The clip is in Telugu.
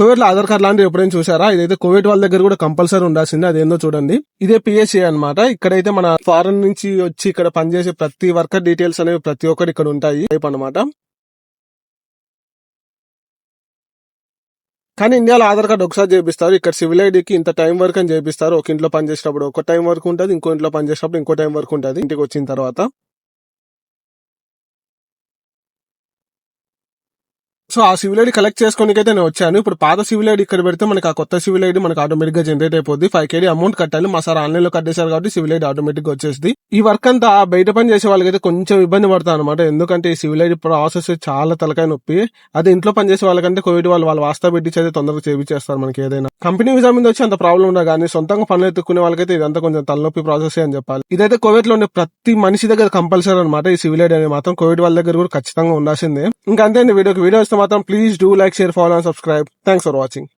కోవిడ్ లో ఆధార్ కార్డ్ లాంటివి ఎప్పుడైనా చూసారా? ఇదైతే కోవిడ్ వాళ్ళ దగ్గర కూడా కంపల్సరీ ఉండాల్సింది. అదేందో చూడండి. ఇదే పిఎస్ఏ అన్నమాట. ఇక్కడైతే మన ఫారెన్ నుంచి వచ్చి ఇక్కడ పనిచేసే ప్రతి వర్కర్ డీటెయిల్స్ అనేవి ప్రతి ఒక్కటి ఇక్కడ ఉంటాయి అనమాట. కానీ ఇండియాలో ఆధార్ కార్డు ఒకసారి చేపిస్తారు. ఇక్కడ సివిల్ ఐడికి ఇంత టైం వరకు అని చేపిస్తారు. ఒక ఇంట్లో పనిచేసేటప్పుడు ఒక టైం వరకు ఉంటుంది, ఇంకో ఇంట్లో పనిచేసేటప్పుడు ఇంకో టైం వరకు ఉంటుంది ఇంటికి వచ్చిన తర్వాత. సో ఆ సివిల్ ఐడి కలెక్ట్ చేసుకోనికైతే నేను వచ్చాను. ఇప్పుడు పాత సివిల్ ఐడి ఇక్కడ పెడితే మనకి ఆ కొత్త సివిల్ ఐడి మనకి ఆటోమేటిక్ గా జనరేట్ అయిపోద్ది. 5 KD అమౌంట్ కట్టాలి. మా సార్ ఆన్లైన్ లో కట్టేశారు కాబట్టి సివిల్ ఐడి ఆటోమేటిక్ గా వచ్చేసి. ఈ వర్క్ అంతా బయట పని చేసే వాళ్ళకైతే కొంచెం ఇబ్బంది పడతాను అనమాట. ఎందుకంటే ఈ సివిల్ ఐడి ప్రాసెస్ చాలా తలకాయ నొప్పి. అదే ఇంట్లో పని చేసే వాళ్ళకంటే కోవిడ్ వాళ్ళు వాస్తా పెట్టి అయితే తొందరగా చేపించేస్తారు మనకి ఏదైనా. కంపెనీ విజా మీద వచ్చి అంత ప్రాబ్లం ఉండదు, కానీ సొంతంగా పనులు ఎత్తుకునే వాళ్ళకైతే ఇదంతా కొంచెం తలనొప్పి ప్రాసెస్ అని చెప్పాలి. ఇదైతే కోవిడ్ లో ఉండే ప్రతి మనిషి దగ్గర కంపల్సరీ అనమాట. ఈ సివిల్ ఐడి అనేది మాత్రం కోవిడ్ వాళ్ళ దగ్గర కూడా ఖచ్చితంగా ఉండాల్సిందే. ఇంకా అంతే అండి. వీడియో ఇస్తే మాత్రం please do like, share, follow and subscribe. Thanks for watching.